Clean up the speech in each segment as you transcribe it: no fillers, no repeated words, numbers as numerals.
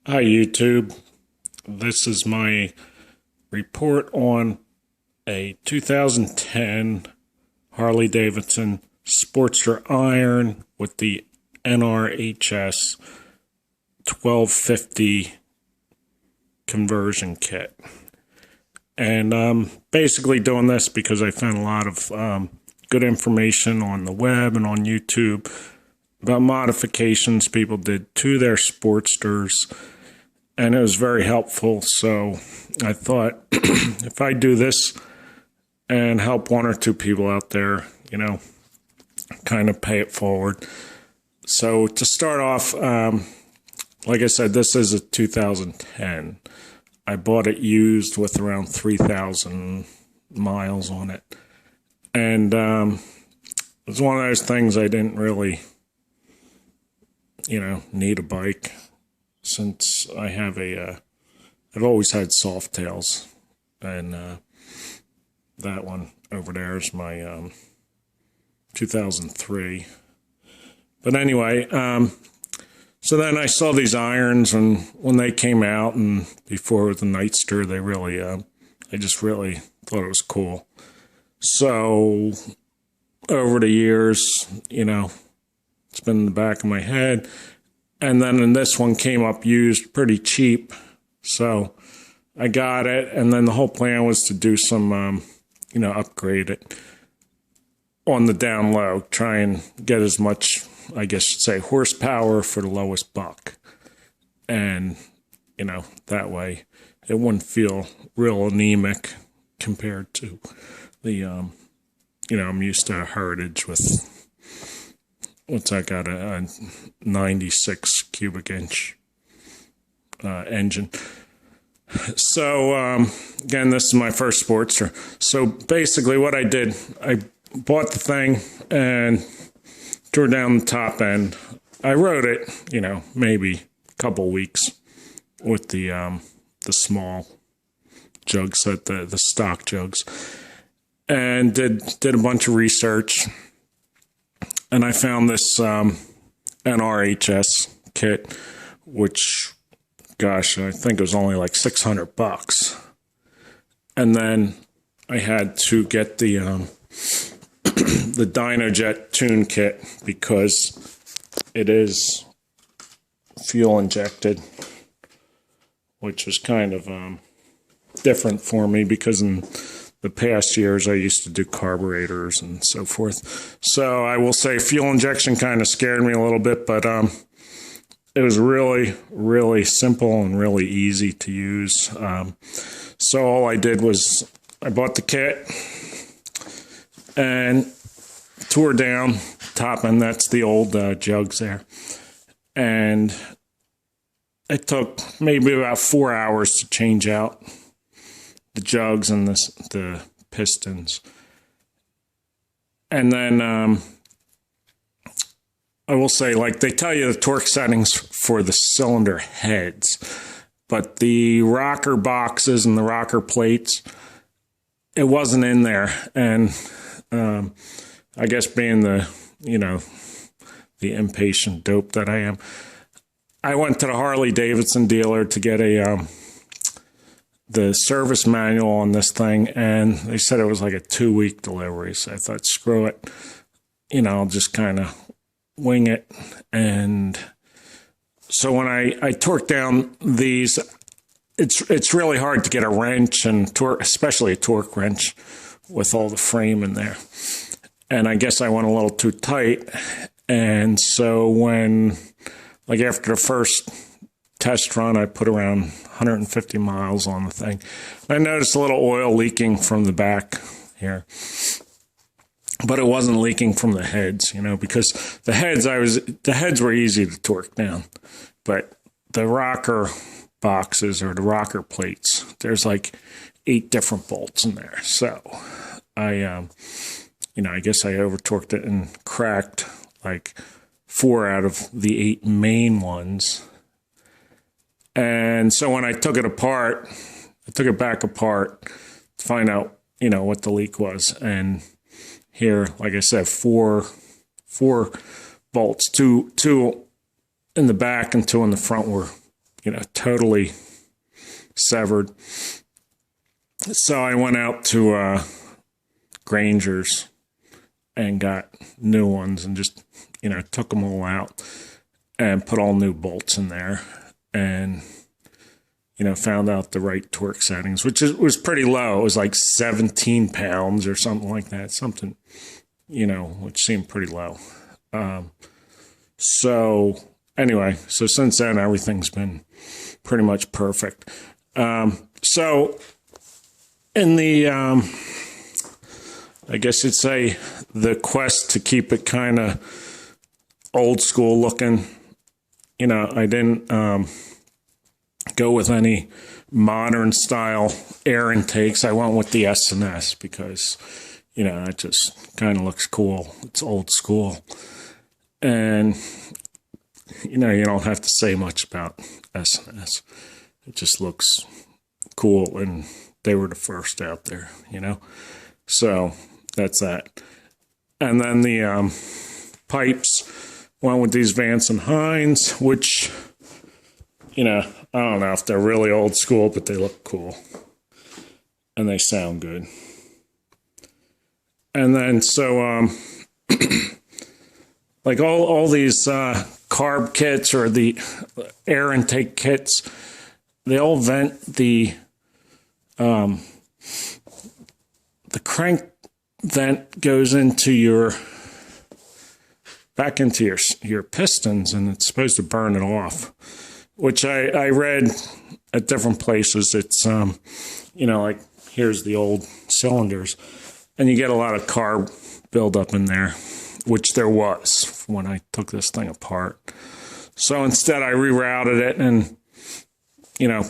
Hi YouTube, this is my report on a 2010 Harley Davidson Sportster Iron with the NRHS 1250 conversion kit. And I'm basically doing this because I found a lot of good information on the web and on YouTube about modifications people did to their Sportsters, and it was very helpful. So I thought if I do this and help one or two people out there, kind of pay it forward. So to start off, like I said, this is a 2010. I bought it used with around 3,000 miles on it. And it was one of those things I didn't really, need a bike, since I have I've always had soft tails, and that one over there is my 2003. But anyway, so then I saw these irons, and when they came out, and before the Nightster, they really, I just really thought it was cool. So over the years, it's been in the back of my head. And then in this one came up used pretty cheap. So I got it. And then the whole plan was to do some, upgrade it on the down low. Try and get as much, I guess you'd say, horsepower for the lowest buck. And, that way it wouldn't feel real anemic compared to the, I'm used to a Heritage with, got a 96 cubic inch engine. So again, this is my first Sportster. So basically what I did, I bought the thing and tore down the top end. I rode it, maybe a couple weeks with the small jug set, the stock jugs, and did a bunch of research. And I found this NRHS kit, which, gosh, I think it was only like $600. And then I had to get the the DynoJet tune kit, because it is fuel injected, which was kind of different for me, because in the past years I used to do carburetors and so forth. So I will say fuel injection kind of scared me a little bit, but it was really, really simple and really easy to use. So all I did was I bought the kit and tore down top end. That's the old jugs there. And it took maybe about 4 hours to change out the jugs and the pistons. And then I will say, like, they tell you the torque settings for the cylinder heads, but the rocker boxes and the rocker plates, it wasn't in there. And I guess being the impatient dope that I am, I went to the Harley Davidson dealer to get the service manual on this thing, and they said it was like a 2-week delivery. So I thought, screw it, I'll just kind of wing it. And so when I torque down these, it's really hard to get a wrench and torque, especially a torque wrench, with all the frame in there. And I guess I went a little too tight. And so when, like, after the first test run, I put around 150 miles on the thing. I noticed a little oil leaking from the back here, but it wasn't leaking from the heads, because the heads were easy to torque down, but the rocker boxes or the rocker plates, there's like 8 different bolts in there. So I guess I over torqued it and cracked like 4 out of the 8 main ones. And so when I took it apart, I took it back apart to find out, what the leak was. And here, like I said, four bolts, two in the back and 2 in the front, were totally severed. So I went out to Granger's and got new ones and just, took them all out and put all new bolts in there and, found out the right torque settings, which was pretty low. It was like 17 pounds or something like that. Something, which seemed pretty low. So anyway, so since then, everything's been pretty much perfect. So in the, I guess you'd say the quest to keep it kind of old school looking, I didn't go with any modern style air intakes. I went with the S&S because, it just kind of looks cool. It's old school. And, you don't have to say much about S&S. It just looks cool, and they were the first out there, So that's that. And then the pipes went with these Vance and Hines, which, I don't know if they're really old school, but they look cool. And they sound good. And then, so, like all these carb kits or the air intake kits, they all vent the crank vent goes into back into your pistons, and it's supposed to burn it off, which I read at different places. It's, like here's the old cylinders, and you get a lot of carb buildup in there, which there was when I took this thing apart. So instead I rerouted it and,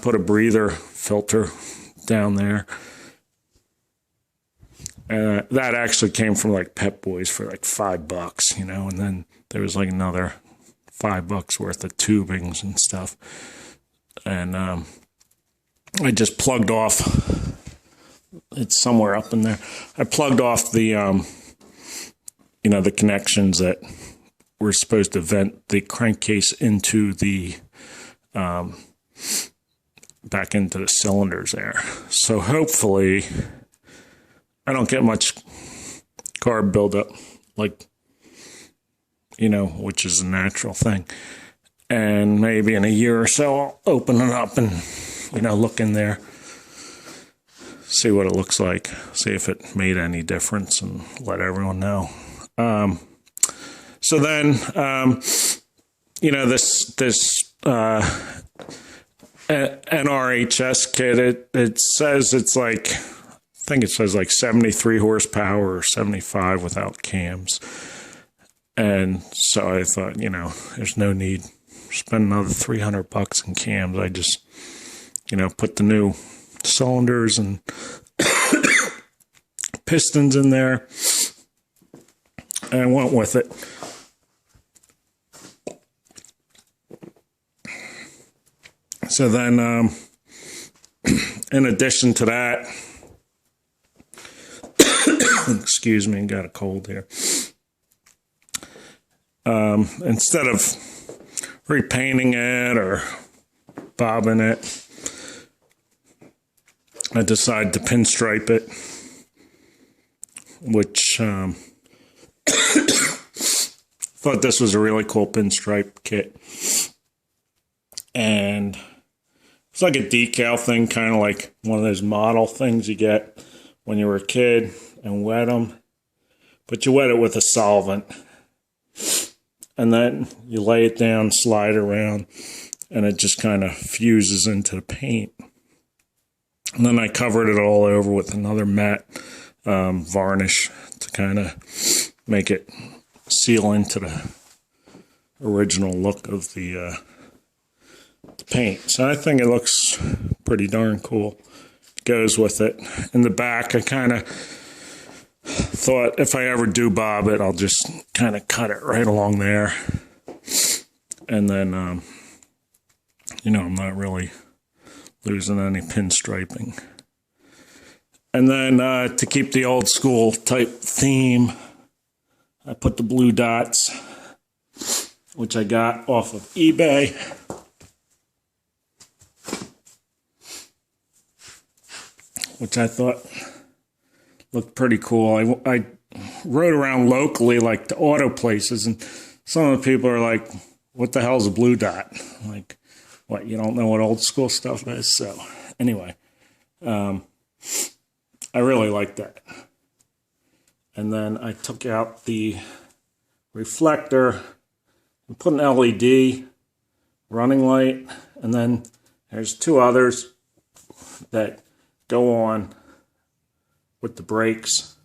put a breather filter down there. That actually came from like Pep Boys for like $5, and then there was like another $5 worth of tubings and stuff. And I just plugged off, it's somewhere up in there. I plugged off the, the connections that were supposed to vent the crankcase into the, back into the cylinders there. So hopefully I don't get much carb buildup, like, which is a natural thing. And maybe in a year or so, I'll open it up and, look in there, see what it looks like, see if it made any difference, and let everyone know. So then, this NRHS kit, it says it's like, I think it says like 73 horsepower or 75 without cams. And so I thought, there's no need to spend another $300 in cams. I just, put the new cylinders and pistons in there and went with it. So then, in addition to that, excuse me, got a cold here. Instead of repainting it or bobbing it, I decided to pinstripe it, which thought this was a really cool pinstripe kit. And it's like a decal thing, kind of like one of those model things you get when you were a kid and wet them. But you wet it with a solvent. And then you lay it down, slide it around, and it just kind of fuses into the paint. And then I covered it all over with another matte varnish to kind of make it seal into the original look of the paint. So I think it looks pretty darn cool. Goes with it. In the back, I kind of thought if I ever do bob it, I'll just kind of cut it right along there. And then, I'm not really losing any pinstriping. And then to keep the old school type theme, I put the blue dots, which I got off of eBay. which I thought looked pretty cool. I rode around locally, like the auto places, and some of the people are like, what the hell is a blue dot? I'm like, what, you don't know what old school stuff is? So anyway, I really like that. And then I took out the reflector and put an LED running light, and then there's two others that go on with the brakes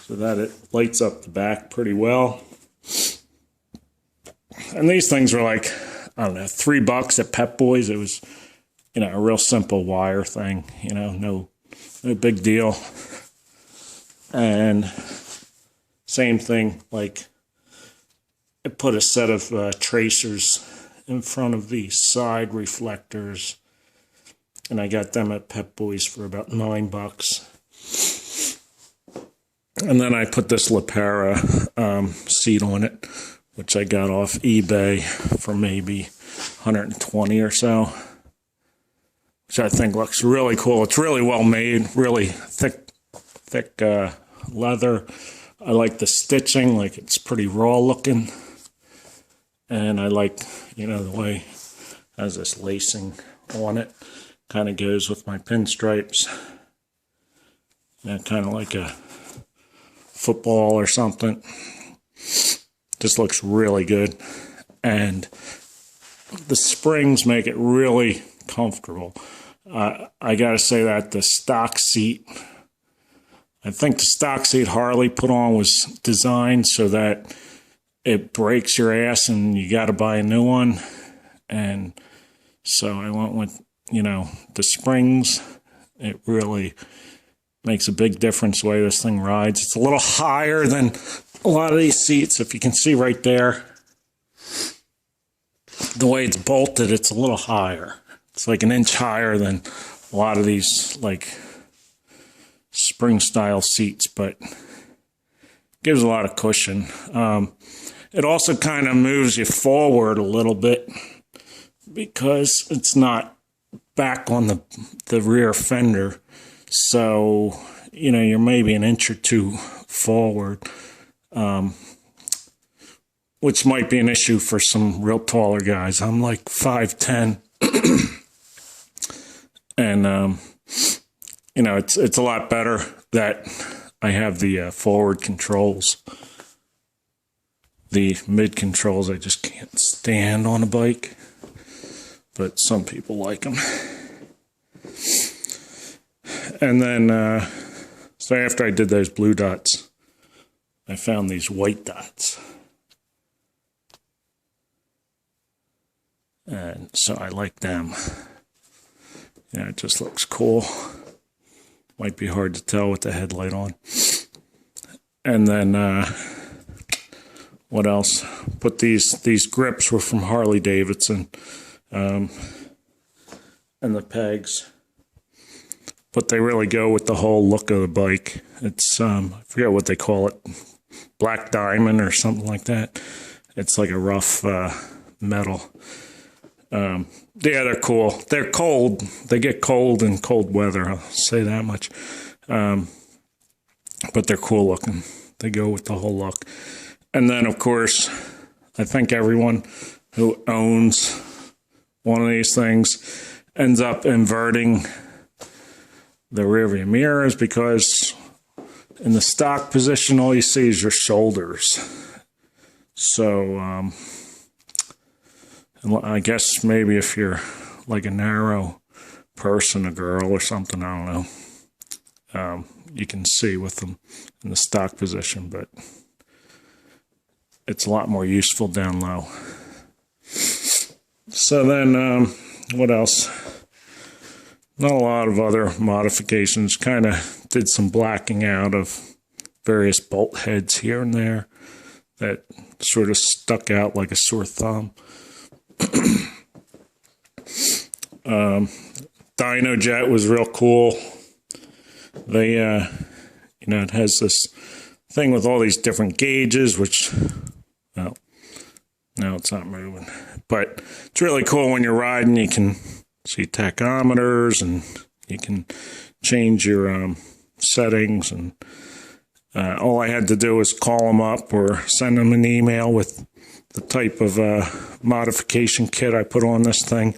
so that it lights up the back pretty well. And these things were like, I don't know, $3 at Pep Boys. It was, a real simple wire thing, no big deal. And same thing, like I put a set of tracers in front of the side reflectors, and I got them at Pep Boys for about $9. And then I put this Lepera seat on it, which I got off eBay for maybe 120 or so, which I think looks really cool. It's really well made, really thick leather. I like the stitching, like it's pretty raw looking. And I like, the way it has this lacing on it. Kind of goes with my pinstripes. Kind of like a football or something. Just looks really good. And the springs make it really comfortable. I got to say that the stock seat, I think the stock seat Harley put on was designed so that it breaks your ass and you got to buy a new one. And so I went with, the springs. It really makes a big difference the way this thing rides. It's a little higher than a lot of these seats. If you can see right there, the way it's bolted, it's a little higher. It's like an inch higher than a lot of these like spring style seats, but gives a lot of cushion. It also kind of moves you forward a little bit because it's not back on the rear fender. So, you're maybe an inch or two forward, which might be an issue for some real taller guys. I'm like 5'10", and, it's a lot better that I have the forward controls. The mid controls I just can't stand on a bike, but some people like them. And then, so after I did those blue dots, I found these white dots. And so I like them. It just looks cool. Might be hard to tell with the headlight on. And then, what else? Put these grips were from Harley Davidson, and the pegs. But they really go with the whole look of the bike. It's, I forget what they call it, black diamond or something like that. It's like a rough metal. Yeah, they're cool. They're cold. They get cold in cold weather, I'll say that much. But they're cool looking. They go with the whole look. And then, of course, I think everyone who owns one of these things ends up inverting the rearview mirrors, because in the stock position, all you see is your shoulders. So, I guess maybe if you're like a narrow person, a girl or something, I don't know, you can see with them in the stock position, but it's a lot more useful down low. So then, what else? Not a lot of other modifications. Kind of did some blacking out of various bolt heads here and there that sort of stuck out like a sore thumb. Dyno Jet was real cool. They, it has this thing with all these different gauges, which, well, no, it's not moving. But it's really cool when you're riding. You can see tachometers, and you can change your settings, and all I had to do was call them up or send them an email with the type of modification kit I put on this thing,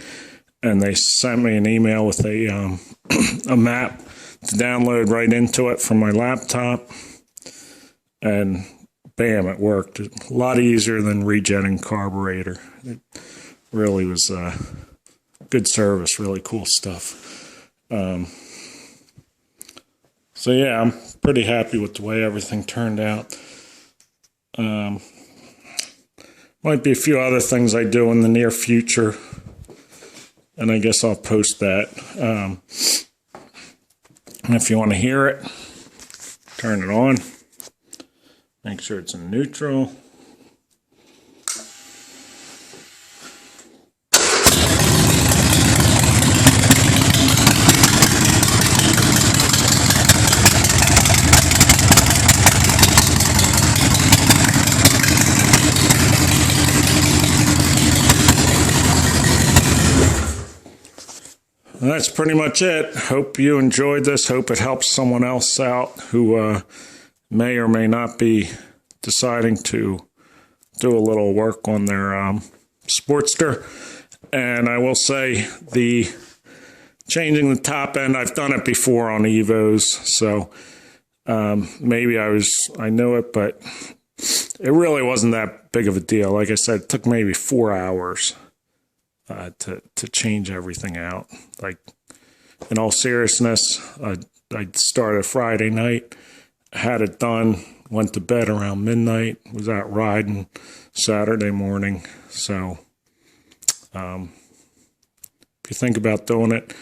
and they sent me an email with a a map to download right into it from my laptop, and bam, it worked. A lot easier than rejetting carburetor. It really was good service, really cool stuff. So yeah, I'm pretty happy with the way everything turned out. Might be a few other things I do in the near future, and I guess I'll post that. And if you want to hear it, turn it on. Make sure it's in neutral. That's pretty much it. Hope you enjoyed this. Hope it helps someone else out who may or may not be deciding to do a little work on their Sportster. And I will say, the changing the top end, I've done it before on Evos, so maybe I knew it, but it really wasn't that big of a deal. Like I said, it took maybe 4 hours to change everything out. Like, in all seriousness, I started Friday night, had it done, went to bed around midnight, was out riding Saturday morning. So if you think about doing it,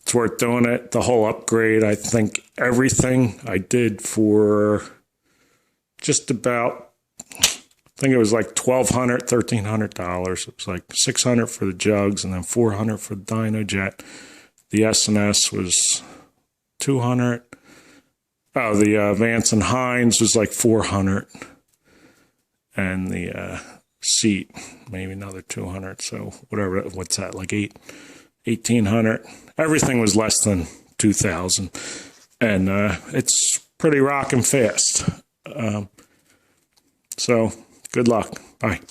it's worth doing it. The whole upgrade, I think everything I did for just about, I think it was like $1,200, $1,300. It was like $600 for the jugs and then $400 for the dyno jet. The S&S was $200. Oh, the Vance and Hines was like $400, and the seat maybe another $200. So whatever, what's that, like $1,800? Everything was less than $2,000, and it's pretty rocking fast. So good luck. Bye.